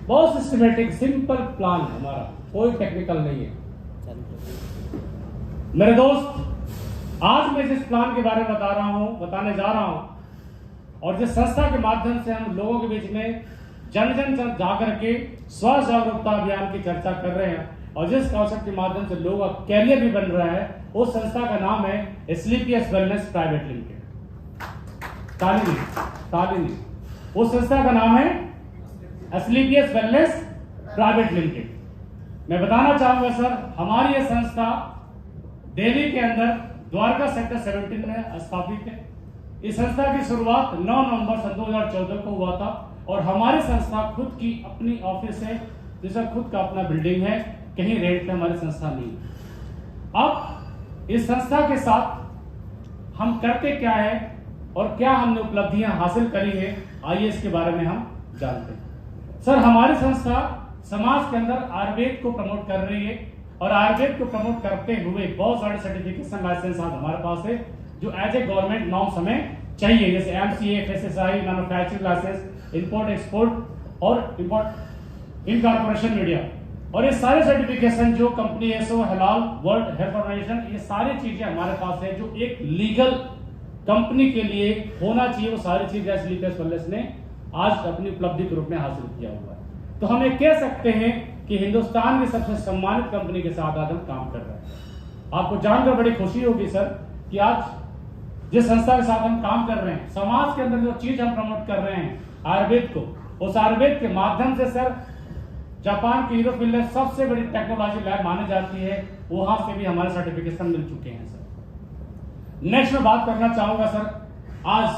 बहुत systematic simple plan है हमारा, कोई टेक्निकल नहीं है। मेरे दोस्त, आज मैं जिस प्लान के बारे में बताने जा रहा हूं, और जिस संस्था के माध्यम से हम लोगों के बीच में जन जन जाकर के स्वास्थ्य जागरूकता अभियान की चर्चा कर रहे हैं, और जिस कॉन्सेप्ट के माध्यम से लोगों का कैरियर भी बन रहा है, उस संस्था का नाम है स्लीपियस वेलनेस प्राइवेट लिमिटेड। तालिनी। उस संस्था का नाम है स्लीपियस वेलनेस प्राइवेट लिमिटेड। मैं बताना चाहूंगा सर, हमारी यह संस्था दिल्ली के अंदर द्वारका सेक्टर 17 में स्थापित है। इस संस्था की शुरुआत 9 नवंबर सन 2014 को हुआ था, और हमारी संस्था खुद की अपनी ऑफिस है, जिसका खुद का अपना बिल्डिंग है, कहीं रेंट पे हमारी संस्था नहीं है। अब इस संस्था के साथ हम करते क्या है और क्या हमने उपलब्धियां हासिल करी है, आइए इसके बारे में हम जानते हैं। सर, हमारी संस्था समाज के अंदर आयुर्वेद को प्रमोट कर रही है, और आयुर्वेद को प्रमोट करते हुए बहुत सारे सर्टिफिकेशन लाइसेंस आज हमारे पास है, जो एज ए गवर्नमेंट नॉर्म्स हमें चाहिए, जैसे MCA, FSSAI, manufacturing licence, import export और इंपोर्ट इनकॉर्पोरेशन मीडिया, और ये सारे सर्टिफिकेशन जो कंपनी ISO, हलाल, वर्ल्ड हेल्थ ऑर्गेनाइजेशन, ये सारी चीजें हमारे पास है जो एक लीगल कंपनी के लिए होना चाहिए। वो सारी चीजें स्लीपियस वेलनेस ने आज अपनी उपलब्धि के रूप में हासिल किया हुआ है। तो हम ये कह सकते हैं कि हिंदुस्तान की सबसे सम्मानित कंपनी के साथ आज हम काम कर रहे हैं। आपको जानकर बड़ी खुशी होगी सर कि आज जिस संस्था के साथ हम काम कर रहे हैं, समाज के अंदर जो चीज हम प्रमोट कर रहे हैं आयुर्वेद को, उस आयुर्वेद के माध्यम से सर जापान की हीरोफिल लैब सबसे बड़ी टेक्नोलॉजी लैब मानी जाती है, वहां से भी हमारे सर्टिफिकेशन मिल चुके हैं सर। नेक्स्ट मैं बात करना चाहूंगा सर, आज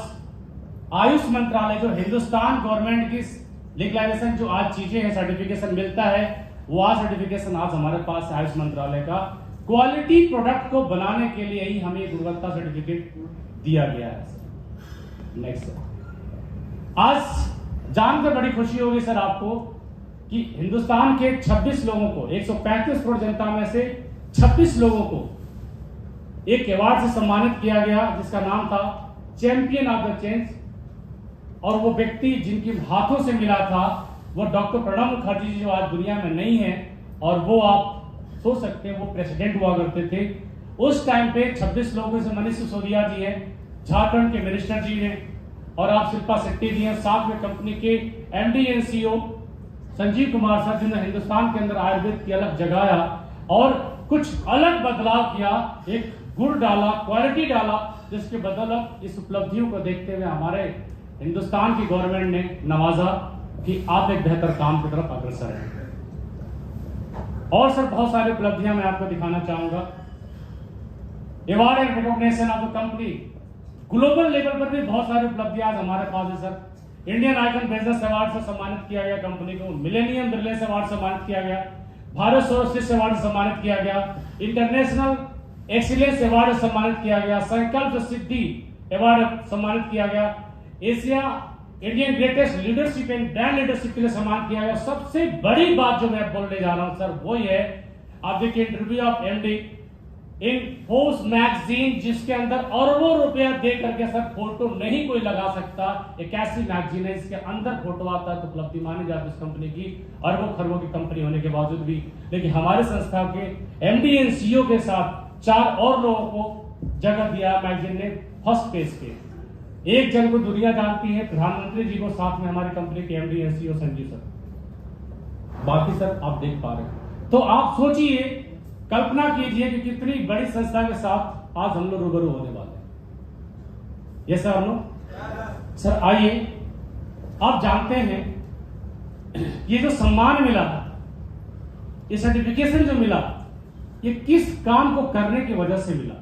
आयुष मंत्रालय जो हिंदुस्तान गवर्नमेंट की लीगलाइजेशन जो आज चीजें हैं, सर्टिफिकेशन मिलता है, वो आज सर्टिफिकेशन आज हमारे पास आयुष मंत्रालय का क्वालिटी प्रोडक्ट को बनाने के लिए ही हमें गुणवत्ता सर्टिफिकेट दिया गया है। नेक्स्ट सर, आज जानकर बड़ी खुशी होगी सर आपको कि हिंदुस्तान के 26 लोगों को, 135 करोड़ जनता में से 26 लोगों को एक अवार्ड से सम्मानित किया गया, जिसका नाम था चैंपियन ऑफ द चेंज। और वो व्यक्ति जिनके हाथों से मिला था वो डॉक्टर प्रणब मुखर्जी जी, जो आज दुनिया में नहीं है, और वो आप सोच सकते हैं वो प्रेसिडेंट हुआ करते थे उस टाइम पे। 26 लोगों से मनीष सिसोदिया जी हैं, झारखंड के मिनिस्टर जी हैं, और आप शिल्पा शेट्टी जी हैं, साथ में कंपनी के MD and CEO Sanjeev Kumar sir, जिन्होंने हिंदुस्तान के अंदर आयुर्वेद की अलग जगाया और कुछ अलग बदलाव किया, एक गुड़ डाला, क्वालिटी डाला, जिसके बदौलत इस उपलब्धियों को देखते हुए हमारे हिंदुस्तान की गवर्नमेंट ने नवाजा कि आप एक बेहतर काम की तरफ अग्रसर हैं। और सर बहुत सारी उपलब्धियां मैं आपको दिखाना चाहूंगा। Award and recognition of the company, global level पर भी बहुत सारी उपलब्धियां आज हमारे पास है sir. Indian icon business award से सम्मानित किया गया कंपनी को, मिलेनियम रिलायंस अवार्ड से सम्मानित किया गया, भारत सर्वश्रेष्ठ अवार्ड से सम्मानित किया गया, इंटरनेशनल एक्सीलेंस अवार्ड से सम्मानित किया गया, संकल्प सिद्धि अवार्ड सम्मानित किया गया, Asia Indian greatest leadership and brand leadership के लिए सम्मान किया गया। सबसे बड़ी बात जो मैं बोलने जा रहा हूं सर वो ये है, आप देखिए interview of MD in force magazine, जिसके अंदर अरबों रुपया दे करके सर फोटो नहीं कोई लगा सकता, एक ऐसी मैगजीन है इसके अंदर फोटो आता है तो उपलब्धि मानी जाती है इस कंपनी की, अरबों खरबों की कंपनी होने के बावजूद भी। लेकिन हमारे संस्था के MD एंड CEO के साथ 4 और लोगों को जगह दिया मैगजीन ने फर्स्ट पेज पे। एक जन को दुनिया जानती है, प्रधानमंत्री जी को, साथ में हमारी कंपनी के MD and CEO Sanjeev sir, बाकी सर आप देख पा रहे हैं। तो आप सोचिए, कल्पना कीजिए कि कितनी बड़ी संस्था के साथ आज हम लोग रूबरू होने वाले हैं। ये सर हम लोग सर आइए, आप जानते हैं ये जो सम्मान मिला, ये सर्टिफिकेशन जो मिला, ये किस काम को करने की वजह से मिला।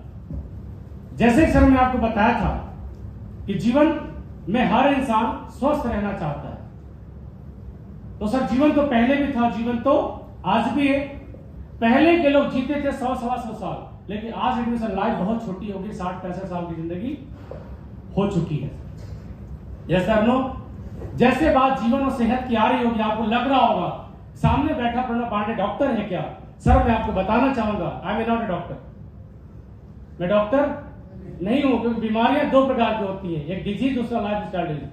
जैसे सर मैं आपको बताया था कि जीवन में हर इंसान स्वस्थ रहना चाहता है, तो सर जीवन तो पहले भी था, जीवन तो आज भी है। पहले के लोग जीते थे 100-125 साल, लेकिन आज एडमिशन लाइफ बहुत छोटी होगी, 60-65 साल की जिंदगी हो चुकी है। जैसे हम लोग जैसे बात जीवन और सेहत की आ रही होगी, आपको लग रहा होगा सामने बैठा प्रणब पांडे डॉक्टर है क्या? सर मैं आपको बताना चाहूंगा, I am not a doctor, मैं डॉक्टर नहीं हूं, क्योंकि बीमारियां 2 प्रकार की होती है, एक डिजीज, दूसरा life style disease.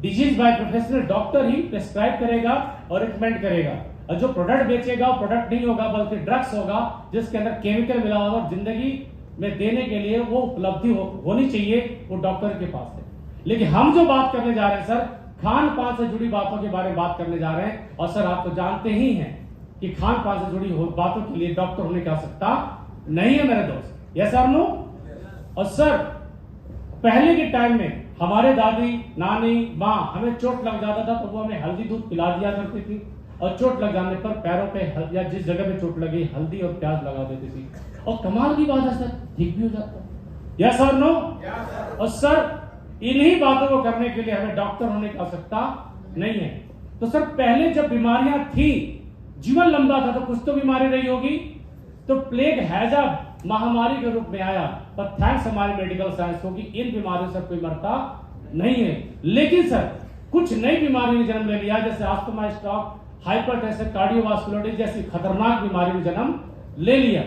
Disease by professional doctor he prescribe करेगा और रिकमेंड करेगा, और जो प्रोडक्ट बेचेगा वो प्रोडक्ट नहीं होगा बल्कि ड्रग्स होगा जिसके अंदर केमिकल मिला होगा, और जिंदगी में देने के लिए वो उपलब्धि होनी चाहिए वो डॉक्टर के पास है। लेकिन हम जो बात करने जा रहे हैं सर, खान पान से जुड़ी बातों के बारे में बात करने जा रहे हैं। और सर आप तो जानते ही हैं कि खान पान से जुड़ी बातों के लिए डॉक्टर होने की आवश्यकता नहीं है मेरे दोस्त। Yes sir no. और सर पहले के टाइम में हमारे दादी नानी माँ हमें चोट लग जाता था तो वो हमें हल्दी दूध पिला दिया करती थी, और चोट लग जाने पर पैरों पे या जिस जगह पे चोट लगी हल्दी और प्याज लगा देती थी, और कमाल की बात है सर ठीक भी हो जाता। Yes sir no. और सर इन्हीं बातों को करने के लिए हमें डॉक्टर होने की आवश्यकता नहीं है। तो सर पहले जब बीमारियां थी, जीवन लंबा था, तो कुछ तो बीमारी रही होगी। तो प्लेग हैजा महामारी के रूप में आया, पर थैंक्स हमारी मेडिकल साइंस को कि इन बीमारियों से कोई मरता नहीं है। लेकिन सर कुछ नई बीमारी ने जन्म ले लिया, जैसे अस्थमा, स्ट्रोक, हाइपरटेंशन, कार्डियोवास्कुलर जैसी खतरनाक बीमारी ने जन्म ले लिया।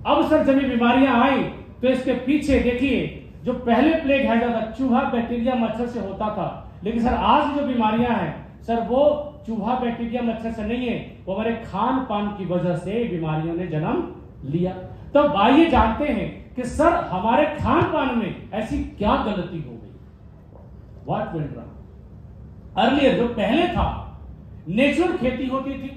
अब सर जब ये बीमारियां आई तो इसके पीछे देखिए, जो पहले प्लेग हैजा था चूहा, बैक्टीरिया, मच्छर से होता था, लेकिन सर आज जो बीमारियां हैं सर वो चूहा, बैक्टीरिया, मच्छर से नहीं है, वो हमारे खान पान की वजह से बीमारियों ने जन्म लिया। तो आइए जानते हैं कि सर हमारे खान पान में ऐसी क्या गलती हो गई, व्हाट वेंट रॉन्ग। अर्लियर जो पहले था नेचुरल खेती होती थी,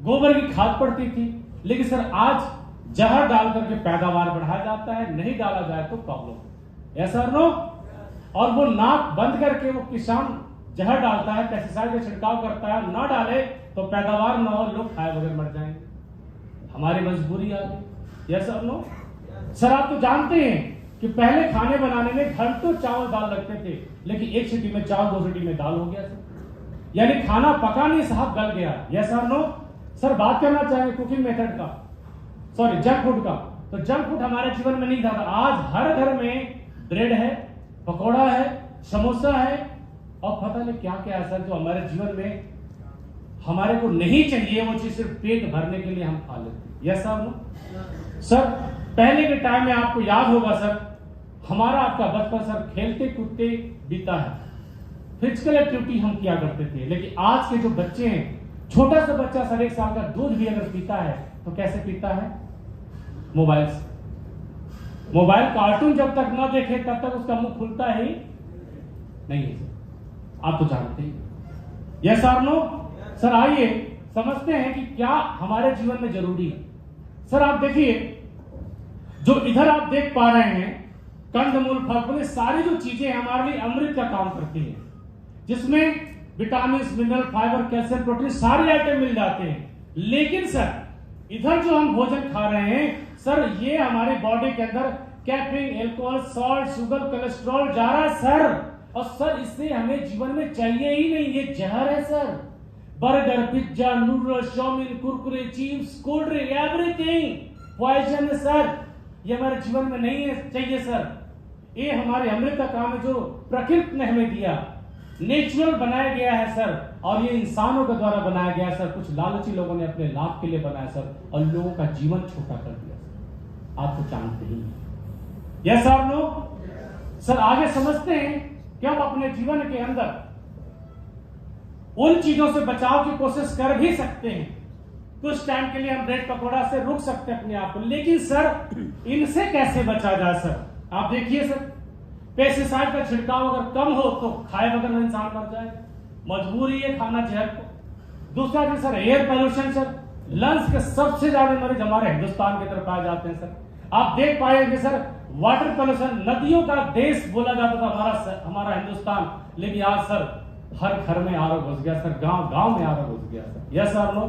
गोबर की खाद पड़ती थी, लेकिन सर आज जहर डाल करके पैदावार बढ़ाया जाता है, नहीं डाला जाए तो प्रॉब्लम। ऐसा नो। और वो नाक बंद करके वो किसान जहर डालता है, पेस्टिसाइड का छिड़काव करता है, ना डाले तो पैदावार ना हो, लोग खाए बगैर मर जाएंगे। हमारी मजबूरी आ गई। यस और नो। सर आप तो जानते हैं कि पहले खाने बनाने में घंटों चावल दाल लगते थे, लेकिन एक सीटी में चावल, 2 सीटी में दाल हो गया सर, यानी खाना पका नहीं साहब गल गया। यस और नो। सर बात करना चाहेंगे कुकिंग मेथड का, सॉरी जंक फूड का। तो जंक फूड हमारे जीवन में नहीं था, आज हर घर में ब्रेड है, पकौड़ा है, समोसा है, और पता नहीं क्या क्या है सर जो हमारे जीवन में हमारे को नहीं चाहिए, वो चीज सिर्फ पेट भरने के लिए हम खा लेते हैं। Yes sir no. सर पहले के टाइम में आपको याद होगा सर, हमारा आपका बचपन सर खेलते कूदते बीता है, फिजिकल एक्टिविटी हम किया करते थे। लेकिन आज के जो बच्चे हैं, छोटा सा बच्चा सर 1 साल का दूध भी अगर पीता है तो कैसे पीता है, मोबाइल से। मोबाइल कार्टून जब तक ना देखे तब तक उसका मुंह खुलता ही नहीं है, आप तो जानते हैं। यस और नो। सर आइए समझते हैं कि क्या हमारे जीवन में जरूरी है। सर आप देखिए, जो इधर आप देख पा रहे हैं कंदमूल, फल फूल, सारी जो चीजें हमारे लिए अमृत का काम करती हैं, जिसमें vitamin, mineral, fibre, calcium, protein सारे आइटम मिल जाते हैं। लेकिन सर इधर जो हम भोजन खा रहे हैं सर, ये हमारे बॉडी के अंदर caffeine, alcohol, salt, sugar, cholesterol जा रहा है सर, और सर इससे हमें जीवन में चाहिए ही नहीं, ये जहर है sir. Burger, pizza, noodles, chowmein, Kurkure, chips, cold drink, everything poison है सर, ये हमारे जीवन में नहीं है चाहिए सर। ये हमारे अमृत का काम है जो प्रकृति ने हमें दिया, नेचुरल बनाया गया है सर, और ये इंसानों के द्वारा बनाया गया है सर। कुछ लालची लोगों ने अपने लाभ के लिए बनाया सर, और लोगों का जीवन छोटा कर दिया सर, आप तो जानते ही हैं। Yes sir no. सर आगे समझते हैं कि हम अपने जीवन के अंदर उन चीजों से बचाव की कोशिश कर भी सकते हैं, कुछ टाइम के लिए हम ब्रेड पकौड़ा से रुक सकते हैं अपने आप को, लेकिन सर इनसे कैसे बचा जाए सर। आप देखिए सर, पेस्टिसाइड का छिड़काव अगर कम हो तो खाए बगैर इंसान मर जाए, मजबूरी है खाना जहर को। दूसरा कि sir air pollution sir, lungs के सबसे ज्यादा मरीज हमारे हिंदुस्तान की तरफ पाए जाते हैं सर। आप देख पाएंगे सर वाटर पोल्यूशन, नदियों का देश बोला जाता था हमारा हिंदुस्तान, लेकिन आज सर हर घर में आरओ घुस गया सर, गांव गांव में आरओ घुस गया सर। Yes sir no.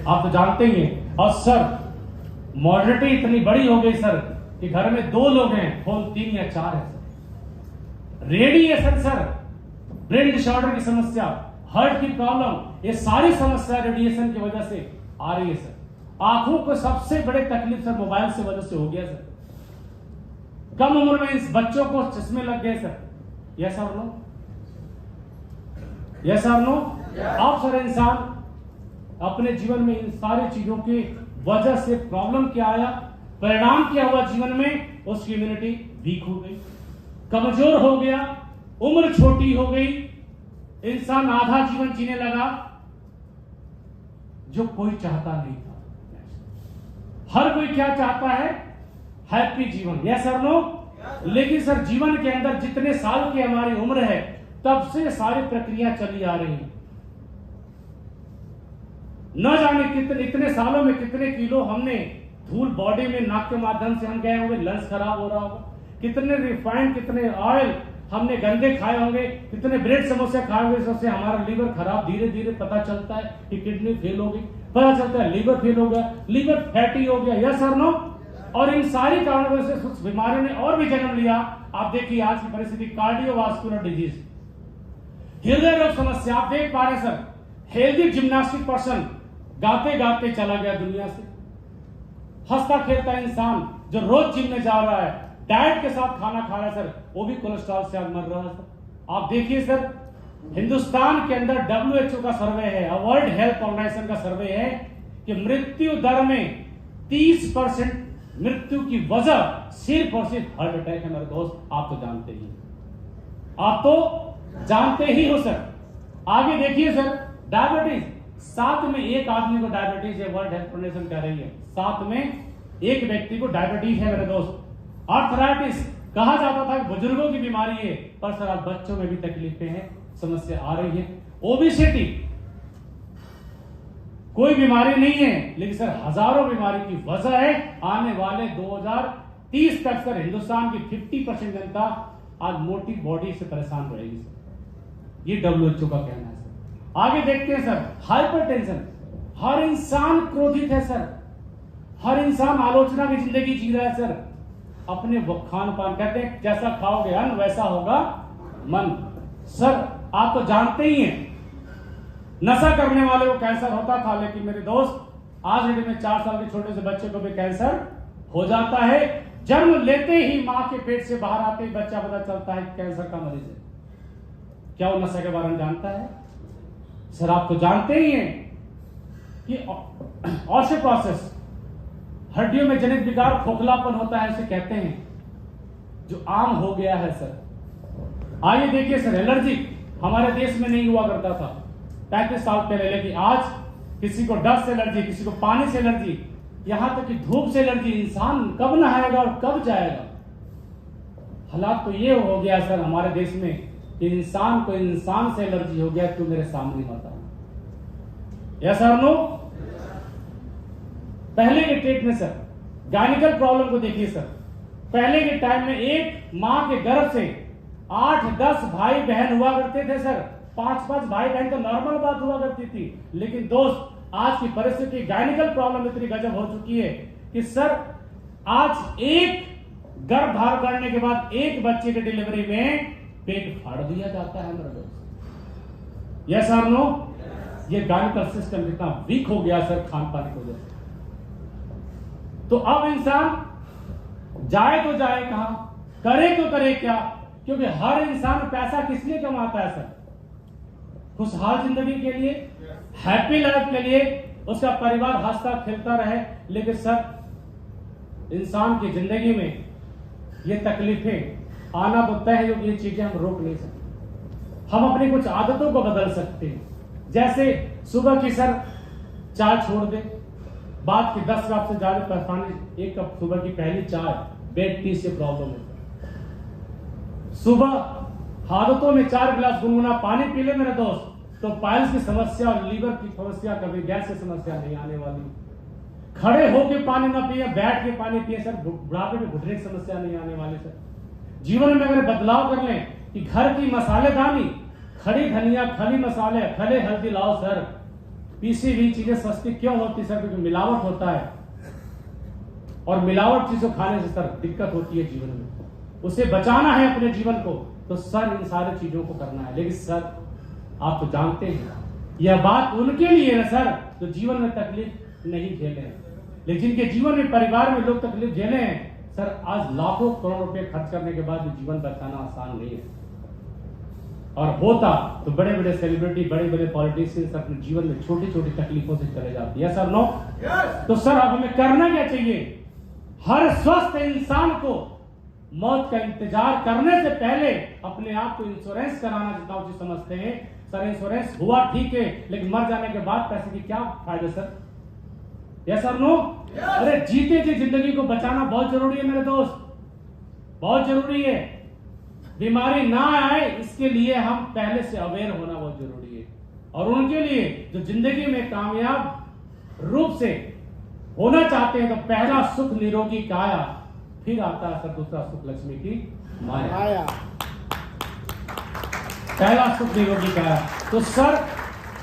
आप तो जानते ही हैं। और सर मॉडर्निटी इतनी बड़ी हो गई सर कि घर में 2 लोग हैं, फोन 3 या 4 है sir. Radiation sir, brain disorder की समस्या, हार्ट की प्रॉब्लम, ये सारी समस्या रेडिएशन की वजह से आ रही है सर। आंखों को सबसे बड़े तकलीफ सर मोबाइल से वजह से हो गया सर। कम उम्र में इस बच्चों को चश्मे लग गए sir. Yes sir no. Yes sir no. अब सर इंसान अपने जीवन में इन सारी चीजों की वजह से प्रॉब्लम क्या आया, परिणाम क्या हुआ जीवन में, उसकी इम्यूनिटी वीक हो गई, कमजोर हो गया, उम्र छोटी हो गई, इंसान आधा जीवन जीने लगा जो कोई चाहता नहीं था। हर कोई क्या चाहता है? हैप्पी जीवन, यस सर नो। लेकिन सर जीवन के अंदर जितने साल की हमारी उम्र है तब से सारी प्रक्रिया चली आ रही है। न जाने कितने इतने सालों में कितने किलो हमने धूल बॉडी में नाक के माध्यम से हम गए होंगे, लंग्स खराब हो रहा होगा, कितने रिफाइंड कितने ऑयल हमने गंदे खाए होंगे, कितने ब्रेड समोसे खाए होंगे, सबसे हमारा लीवर खराब धीरे धीरे पता चलता है कि किडनी फेल हो गई, पता चलता है लीवर फेल हो गया, लीवर फैटी हो गया, यस सर नो। और इन सारी कारणों से कुछ बीमारियों ने और भी जन्म लिया। आप देखिए आज की परिस्थिति, कार्डियोवास्कुलर डिजीज, हृदय रोग समस्या। आप देख पा रहे सर, हेल्दी जिम्नास्टिक पर्सन गाते गाते चला गया दुनिया से। हंसता खेलता इंसान जो रोज जिम में जा रहा है, डाइट के साथ खाना खा रहा है सर, वो भी कोलेस्ट्रॉल से आज मर रहा है सर। आप देखिए सर, हिंदुस्तान के अंदर WHO का सर्वे है, वर्ल्ड हेल्थ ऑर्गेनाइजेशन का सर्वे है कि मृत्यु दर में 30% मृत्यु की वजह सिर्फ और सिर्फ हार्ट अटैक है मेरे दोस्त। आप तो जानते ही, आप तो जानते ही हो सर। आगे देखिए सर, डायबिटीज, 7 में 1 आदमी को डायबिटीज है, वर्ल्ड हेल्थ ऑर्गेनाइजेशन कह रही है 7 में 1 व्यक्ति को डायबिटीज है मेरे दोस्त। आर्थराइटिस कहा जाता था कि बुजुर्गों की बीमारी है, पर सर आज बच्चों में भी तकलीफें हैं, समस्या आ रही है। ओबेसिटी कोई बीमारी नहीं है, लेकिन सर हजारों बीमारी की वजह है। आने वाले 2030 तक सर हिंदुस्तान की 50% जनता आज मोटी बॉडी से परेशान रहेगी सर, ये WHO का कहना है सर। आगे देखते हैं सर, हाइपरटेंशन, हर इंसान क्रोधित है सर, हर इंसान आलोचना की जिंदगी जी रहा है सर। अपने खान पान, कहते हैं जैसा खाओगे अन्न वैसा होगा मन। सर आप तो जानते ही हैं, नशा करने वाले को कैंसर होता था, लेकिन मेरे दोस्त आज डेट में 4 साल के छोटे से बच्चे को भी कैंसर हो जाता है। जन्म लेते ही मां के पेट से बाहर आते ही बच्चा पता चलता है कैंसर का मरीज है। क्या वो नशा के बारे में जानता है? सर आप तो जानते ही हैं कि ऑस्टियोपोरोसिस, हड्डियों में जनित विकार, खोखलापन होता है, इसे कहते हैं, जो आम हो गया है सर। आइए देखिए सर, एलर्जी हमारे देश में नहीं हुआ करता था 35 साल पहले, लेकिन आज किसी को डस्ट से एलर्जी, किसी को पानी से एलर्जी, यहां तक कि धूप से एलर्जी। इंसान कब नहाएगा और कब जाएगा? हालात तो ये हो गया सर हमारे देश में कि इंसान को इंसान से एलर्जी हो गया, क्यों मेरे सामने बताओ, यस और नो। पहले के डेट में सर गायनिकल प्रॉब्लम को देखिए सर, पहले के टाइम में एक मां के गर्भ से 8-10 भाई बहन हुआ करते थे सर, 5-5 भाई बहन तो नॉर्मल बात हुआ करती थी। लेकिन दोस्त आज की परिस्थिति, गायनिकल प्रॉब्लम इतनी गजब हो चुकी है कि सर आज एक गर्भ धारण करने के बाद एक बच्चे की डिलीवरी में पेट फाड़ दिया जाता है मेरे दोस्त, यस और नो। ये गायनिकल सिस्टम कितना वीक हो गया सर खान पान की वजह से। तो अब इंसान जाए तो जाए कहां, करे तो करे क्या? क्योंकि हर इंसान पैसा किस लिए कमाता है सर? खुशहाल जिंदगी के लिए, हैप्पी लाइफ के लिए, उसका परिवार हंसता खेलता रहे। लेकिन सर इंसान की जिंदगी में ये तकलीफें आना तो तय है, क्योंकि ये चीजें हम रोक नहीं सकते। हम अपनी कुछ आदतों को बदल सकते हैं, जैसे सुबह की सर चाय छोड़ दे, बात की 10 कप से ज्यादा परेशानी, 1 कप सुबह की पहली चाय, बेड टी से प्रॉब्लम है। सुबह आदतों में 4 गिलास गुनगुना पानी पी ले मेरे दोस्त, तो पाइल्स की समस्या और लीवर की समस्या, कभी गैस की समस्या नहीं आने वाली। खड़े होकर पानी ना पिए, बैठ के पानी पिए सर, बुढ़ापे में घुटने की समस्या नहीं आने वाली सर। जीवन में अगर बदलाव कर लें कि घर की मसालेदानी, खड़ी धनिया, खली मसाले, खले हल्दी लाओ सर। पीसी हुई चीजें सस्ती क्यों होती सर? क्योंकि मिलावट होता है, और मिलावट चीजों खाने से सर दिक्कत होती है जीवन में। उसे बचाना है अपने जीवन को, तो सर इन सारी चीजों को करना है। लेकिन सर आप तो जानते हैं यह बात उनके लिए है सर जो जीवन में तकलीफ नहीं झेले हैं, लेकिन जिनके जीवन में, परिवार में लोग तकलीफ झेले हैं सर, आज लाखों करोड़ रुपए खर्च करने के बाद भी जीवन बचाना आसान नहीं है। और होता तो बड़े बड़े सेलिब्रिटी, बड़े बड़े पॉलिटिशियंस अपने जीवन में छोटी छोटी तकलीफों से चले जाते हैं, सर नो। तो सर अब हमें करना क्या चाहिए? हर स्वस्थ इंसान को मौत का इंतजार करने से पहले अपने आप को इंश्योरेंस कराना जितना उचित समझते हैं सर इंश्योरेंस हुआ ठीक है, लेकिन मर जाने के बाद पैसे की क्या फायदा सर? यस और नो? अरे जीते जी जिंदगी को बचाना बहुत जरूरी है मेरे दोस्त, बहुत जरूरी है। बीमारी ना आए इसके लिए हम पहले से अवेयर होना बहुत जरूरी है। और उनके लिए जो जिंदगी में कामयाब रूप से होना चाहते हैं, तो पहला सुख निरोगी काया, फिर आता है सर दूसरा सुख लक्ष्मी की माया। पहला सुख निरोगी काया। तो सर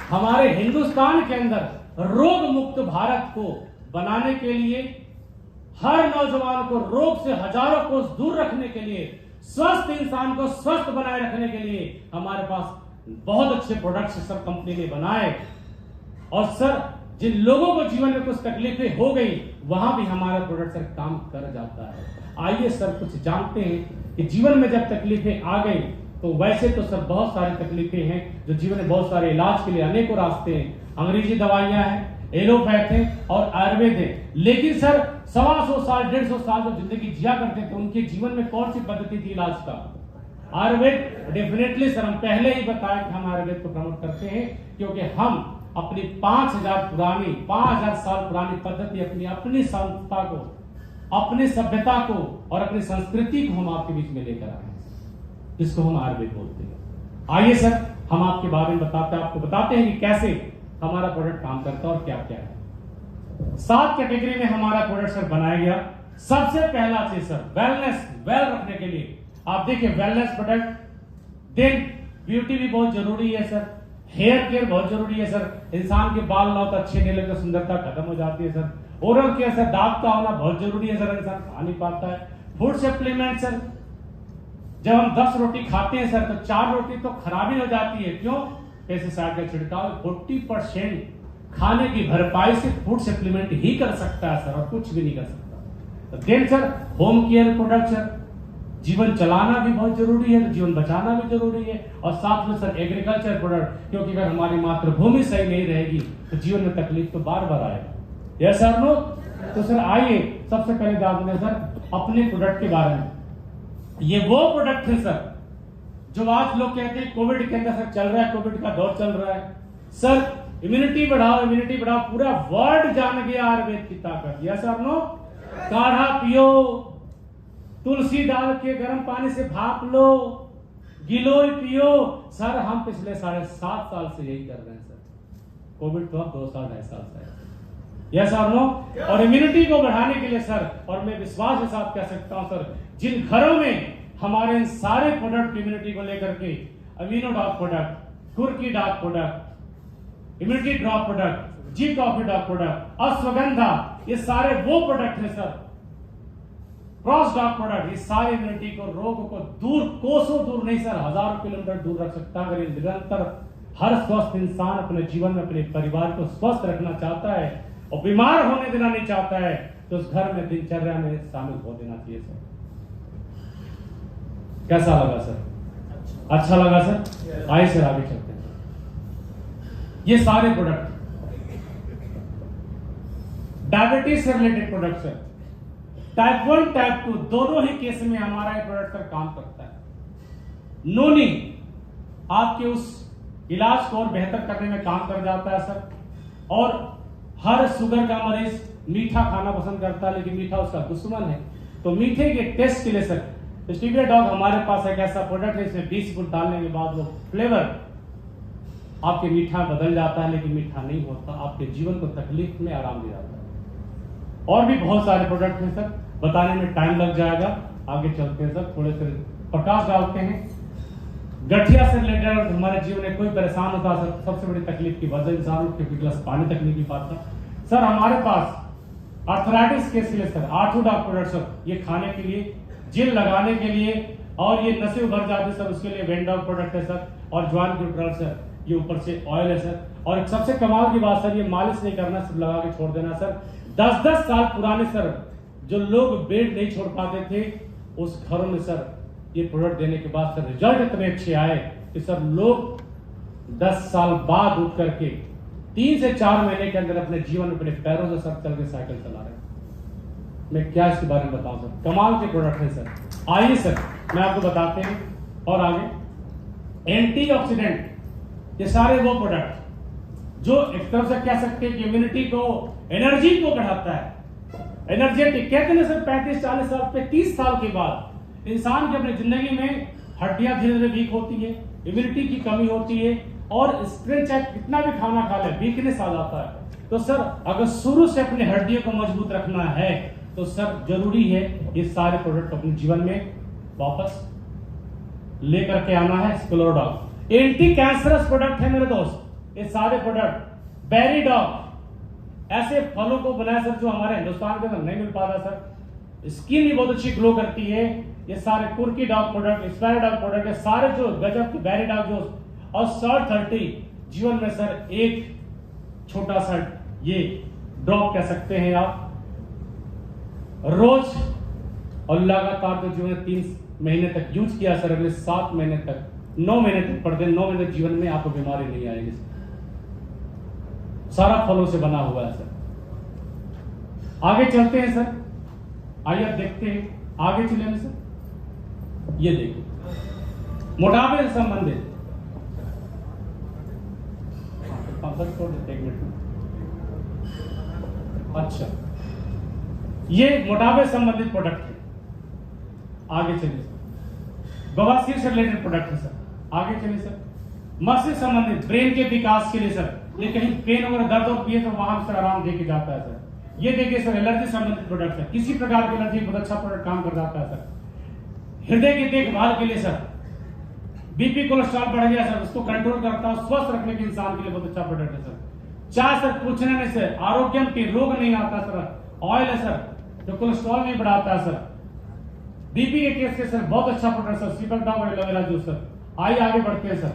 हमारे हिंदुस्तान के अंदर रोग मुक्त भारत को बनाने के लिए, हर नौजवान को रोग से हजारों कोस दूर रखने के लिए, स्वस्थ इंसान को स्वस्थ बनाए रखने के लिए हमारे पास बहुत अच्छे प्रोडक्ट्स सर कंपनी ने बनाए। और सर जिन लोगों को जीवन में कुछ तकलीफें हो गई, वहां भी हमारा प्रोडक्ट सर काम कर जाता है। आइए सर कुछ जानते हैं कि जीवन में जब तकलीफें आ गई, तो वैसे तो सर बहुत सारी तकलीफें हैं, जो जीवन में बहुत सारे इलाज के लिए अनेकों रास्ते हैं। अंग्रेजी दवाइयां हैं, एलोपैथ है और आयुर्वेद है। लेकिन सर 125 साल 150 साल जो जिंदगी जिया करते थे, उनके जीवन में कौन सी पद्धति थी इलाज का? आयुर्वेद। डेफिनेटली सर हम पहले ही बताया कि हम आयुर्वेद को प्रमोट करते हैं, क्योंकि हम अपनी 5000 साल पुरानी पद्धति, अपनी संस्था को, अपनी सभ्यता को और अपनी संस्कृति को हम आपके बीच में लेकर आए हैं, जिसको हम आयुर्वेद बोलते हैं। आइए सर हम आपके बारे में आपको बताते हैं कि कैसे हमारा प्रोडक्ट काम करता है और क्या क्या है। 7 कैटेगरी में हमारा प्रोडक्ट सर बनाया गया। सबसे पहला चीज सर वेलनेस, वेल रखने के लिए आप देखिए वेलनेस प्रोडक्ट। देन ब्यूटी भी बहुत जरूरी है सर, हेयर केयर बहुत जरूरी है सर। इंसान के बाल ना हो तो अच्छे नहीं लगते, सुंदरता खत्म हो जाती है सर। ओरल केयर सर, दांत का होना बहुत जरूरी है सर, इंसान खा नहीं पाता है। फूड सप्लीमेंट सर, जब हम 10 रोटी खाते हैं सर, तो 4 रोटी तो खराबी हो जाती है। क्यों? पेस्टिसाइड का छिड़काव। 40% खाने की भरपाई से फूड सप्लीमेंट ही कर सकता है सर, और कुछ भी नहीं कर सकता। तो then sir home care product sir, जीवन चलाना भी बहुत जरूरी है, तो जीवन बचाना भी जरूरी है। और साथ में सर एग्रीकल्चर प्रोडक्ट, क्योंकि अगर हमारी मातृभूमि सही नहीं रहेगी तो जीवन में तकलीफ तो बार बार आएगा। Yes sir no? तो सर आइए सबसे पहले जानते हैं सर अपने प्रोडक्ट के बारे में। ये वो प्रोडक्ट है सर जो आज लोग कहते हैं कोविड के अंदर सर चल रहा है, कोविड का दौर चल रहा है सर, इम्यूनिटी बढ़ाओ, इम्यूनिटी बढ़ाओ। पूरा वर्ल्ड जान गया आयुर्वेद की ताकत। Yes sir no? काढ़ा पियो, तुलसी डाल के गर्म पानी से भाप लो, गिलोय पियो। सर हम पिछले 7.5 साल से यही कर रहे हैं सर। कोविड तो अब 2 साल 2.5 साल से है। यस और नो? और इम्यूनिटी को बढ़ाने के लिए सर, और मैं विश्वास के साथ कह सकता हूं सर, जिन घरों में हमारे इन सारे प्रोडक्ट इम्यूनिटी को लेकर के, अमीनो डॉग प्रोडक्ट, कुर्की dog product, immunity drop product, G coffee dog product, ashwagandha, ये सारे वो प्रोडक्ट हैं सर, क्रॉस डॉग प्रोडक्ट, ये सारे इम्यूनिटी को, रोग को दूर, कोसों दूर नहीं सर, हजारों किलोमीटर दूर रख सकता है। अगर ये निरंतर हर स्वस्थ इंसान अपने जीवन में अपने परिवार को स्वस्थ रखना चाहता है और बीमार होने देना नहीं चाहता है, तो उस घर में दिनचर्या में शामिल हो देना चाहिए सर। कैसा लगा सर? अच्छा लगा सर? आइए सर आगे चलते हैं। ये सारे प्रोडक्ट डायबिटीज से रिलेटेड प्रोडक्ट है। टाइप 1 टाइप 2 दोनों ही केस में हमारा ये प्रोडक्ट सर काम करता है। नोनी आपके उस इलाज को और बेहतर करने में काम कर जाता है सर। और हर शुगर का मरीज मीठा खाना पसंद करता है, लेकिन मीठा उसका दुश्मन है। तो मीठे के टेस्ट के लिए सर स्टीविया डॉग हमारे पास एक ऐसा प्रोडक्ट है, इसमें 20 फुट डालने के बाद वो फ्लेवर आपके मीठा बदल जाता है, लेकिन मीठा नहीं होता, आपके जीवन को तकलीफ में आराम दे जाता है। और भी बहुत सारे प्रोडक्ट हैं सर, बताने में टाइम लग जाएगा, आगे चलते हैं सर, थोड़े से प्रकाश डालते हैं। गठिया से रिलेटेड हमारे जीवन में कोई परेशान होता है सर, सबसे बड़ी तकलीफ की वजह इंसान के गिलास पानी तक नहीं पी पाता सर। हमारे पास आर्थराइटिस केस के लिए सर आर्थोडॉग प्रोडक्ट सर, ये खाने के लिए, जेल लगाने के लिए, और ये नसें उभर जाती सर उसके लिए वेंडॉग प्रोडक्ट है सर। और ज्वाइन न्यूट्रल सर, ये ऊपर से ऑयल है सर। और सबसे कमाल की बात सर, ये मालिश नहीं करना, सिर्फ लगा के छोड़ देना सर। 10-10 साल पुराने सर जो लोग बेड नहीं छोड़ पाते थे, उस घरों में सर ये प्रोडक्ट देने के बाद सर रिजल्ट इतने अच्छे आए कि सर लोग 10 साल बाद उठ करके 3 से 4 महीने के अंदर अपने जीवन में अपने पैरों से सर चल के साइकिल चला रहे हैं। मैं क्या इसके बारे में बताऊं सर, कमाल के प्रोडक्ट है सर। आइए सर मैं आपको बताते हैं। और आगे एंटीऑक्सीडेंट ये सारे वो प्रोडक्ट जो एक तरफ से कह सकते हैं कि इम्यूनिटी को, एनर्जी को बढ़ाता है, एनर्जेटिक। कहते हैं सर 35-40 साल पे 30 साल के बाद इंसान की अपनी जिंदगी में हड्डियां धीरे धीरे वीक होती है, इम्यूनिटी की कमी होती है और स्ट्रेंथ चाहे कितना भी खाना खा ले वीकनेस आ जाता है। तो सर अगर शुरू से अपनी हड्डियों को मजबूत रखना है तो सर जरूरी है ये सारे प्रोडक्ट अपने जीवन में वापस लेकर के आना है। स्क्लेरोडॉल एंटी कैंसरस प्रोडक्ट है मेरे दोस्त। ये सारे प्रोडक्ट बेरीडॉग ऐसे फलों को बनाया सर जो हमारे हिंदुस्तान के अंदर नहीं मिल पाता सर। स्किन भी बहुत अच्छी ग्लो करती है। ये सारे कुर्की डॉग प्रोडक्ट, स्पैरोडॉग प्रोडक्ट, ये सारे जो गजब के बेरीडॉग जो और 30 जीवन में सर एक छोटा सा ये ड्रॉप कह सकते हैं आप रोज और लगातार तो जीवन में 3 महीने तक यूज किया सर, अगले 7 महीने तक 9 महीने तक पढ़ दे, 9 महीने तक जीवन में आपको बीमारी नहीं आएगी सर। सारा फलों से बना हुआ है सर। आगे चलते हैं सर, आइए आप देखते हैं, आगे चलेंगे सर। ये देखिए मोटापे से संबंधित अच्छा, ये मोटापे संबंधित प्रोडक्ट है। आगे चलिए सर। बवासीर से रिलेटेड प्रोडक्ट है सर। आगे चलिए सर। मस्तिष्क संबंधित ब्रेन के विकास के लिए सर, ये कहीं पेन वगैरह दर्द और पिए तो वहां सर आराम देके जाता है सर। ये देखिए सर एलर्जी संबंधित प्रोडक्ट है, किसी प्रकार की एलर्जी बहुत अच्छा प्रोडक्ट काम कर जाता है सर। हृदय की देखभाल के लिए सर, बीपी कोलेस्ट्रॉल बढ़ गया सर उसको कंट्रोल करता है, स्वस्थ रखने के इंसान के लिए बहुत अच्छा प्रोडक्ट है सर। चाय सर पूछने में से आरोग्यम की रोग नहीं आता सर। ऑयल है सर जो कोलेस्ट्रॉल नहीं बढ़ाता है सर। बीपी के केस के सर बहुत अच्छा प्रोडक्ट सर, सीपकडाउन और एलोवेरा जूस सर। आइए आगे बढ़ते हैं सर।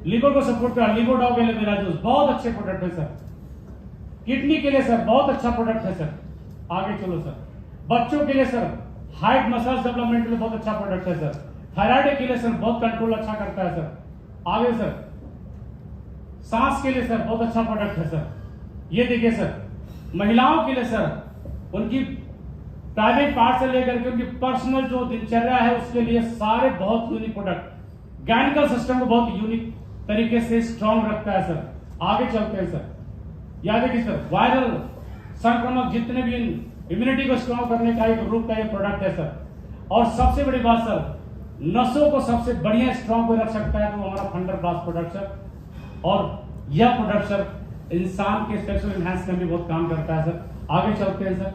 लिवर को सपोर्ट कर लिवोडाउन एलोवेरा जूस बहुत अच्छे प्रोडक्ट है सर। किडनी के लिए सर बहुत अच्छा प्रोडक्ट है सर। आगे चलो सर। बच्चों के लिए सर हाइट मसल्स डेवलपमेंट के लिए बहुत अच्छा प्रोडक्ट है सर। थायराइड के लिए सर बहुत कंट्रोल अच्छा करता है सर। आगे सर सांस के लिए सर बहुत अच्छा प्रोडक्ट है सर। ये देखिए सर महिलाओं के लिए सर उनकी प्राइवेट पार्ट से लेकर के उनकी पर्सनल जो दिनचर्या है उसके लिए सारे बहुत यूनिक प्रोडक्ट गायनिकल सिस्टम को बहुत यूनिक तरीके से स्ट्रांग रखता है सर। आगे चलते हैं सर। याद देखिए सर वायरल संक्रमक जितने भी इम्यूनिटी को स्ट्रांग करने का एक रूप का ये प्रोडक्ट है सर। और सबसे बड़ी बात सर नसों को सबसे बढ़िया स्ट्रांग को रख सकता है तो हमारा थंडर ब्लास्ट प्रोडक्ट सर। और यह प्रोडक्ट सर इंसान के सेक्सुअल एनहांस में भी बहुत काम करता है सर। आगे चलते हैं सर।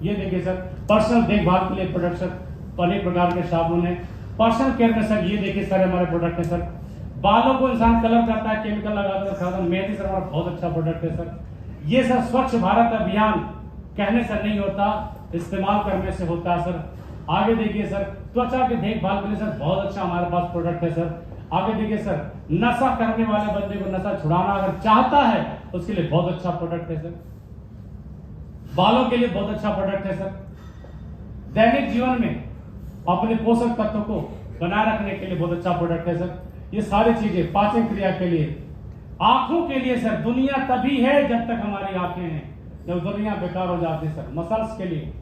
ये देखिए सर पर्सनल देखभाल के लिए प्रोडक्ट सर, अनेक प्रकार के साबुन है। पर्सनल केयर में सर ये देखिए सर हमारे प्रोडक्ट है सर। बालों को इंसान कलर करता है, केमिकल लगाता है, मेहंदी सर हमारा बहुत अच्छा प्रोडक्ट है सर। ये सर स्वच्छ भारत अभियान कहने से नहीं होता, इस्तेमाल करने से होता है सर। आगे देखिए सर त्वचा की देखभाल के लिए सर बहुत अच्छा हमारे पास प्रोडक्ट है सर। आगे देखिए सर नशा करने वाले बंदे को नशा छुड़ाना अगर चाहता है उसके लिए बहुत अच्छा प्रोडक्ट है सर। बालों के लिए बहुत अच्छा प्रोडक्ट है सर। दैनिक जीवन में अपने पोषक तत्व को बनाए रखने के लिए बहुत अच्छा प्रोडक्ट है सर। ये सारी चीजें पाचन क्रिया के लिए, आंखों के लिए सर दुनिया तभी है जब तक हमारी आंखें हैं, जब दुनिया बेकार हो जाती है सर। मसल्स के लिए,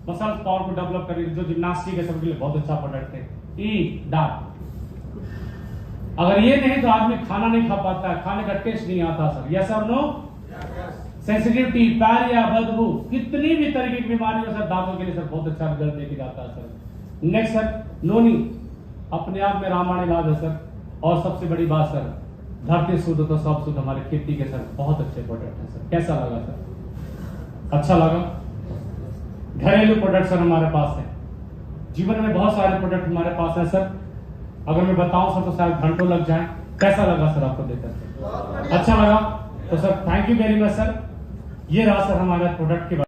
मसल्स पावर को डेवलप करने जो जिम्नास्टिक है सबके लिए बहुत अच्छा प्रोडक्ट है। ई डार्क अगर ये नहीं तो आदमी खाना नहीं खा पाता है, खाने का टेस्ट नहीं आता सर। यस और नो? सेंसिटिविटी, पैरिया, बदबू, कितनी भी तरीके की बीमारी हो सर दांतों के लिए सर बहुत अच्छा रिजल्ट देके जाता है सर। नेक्स्ट सर नोनी अपने आप में रामायण इलाज है सर। और सबसे बड़ी बात सर धरती शुद्ध तो सब शुद्ध हमारे खेती के सर बहुत अच्छे प्रोडक्ट है सर। कैसा लगा सर? अच्छा लगा? घरेलू प्रोडक्ट सर हमारे पास है। जीवन में बहुत सारे प्रोडक्ट हमारे पास है सर। अगर मैं बताऊं सर तो शायद घंटों लग जाए। कैसा लगा सर आपको देखकर? अच्छा लगा तो sir thank you very much sir. ये रहा सर हमारे प्रोडक्ट के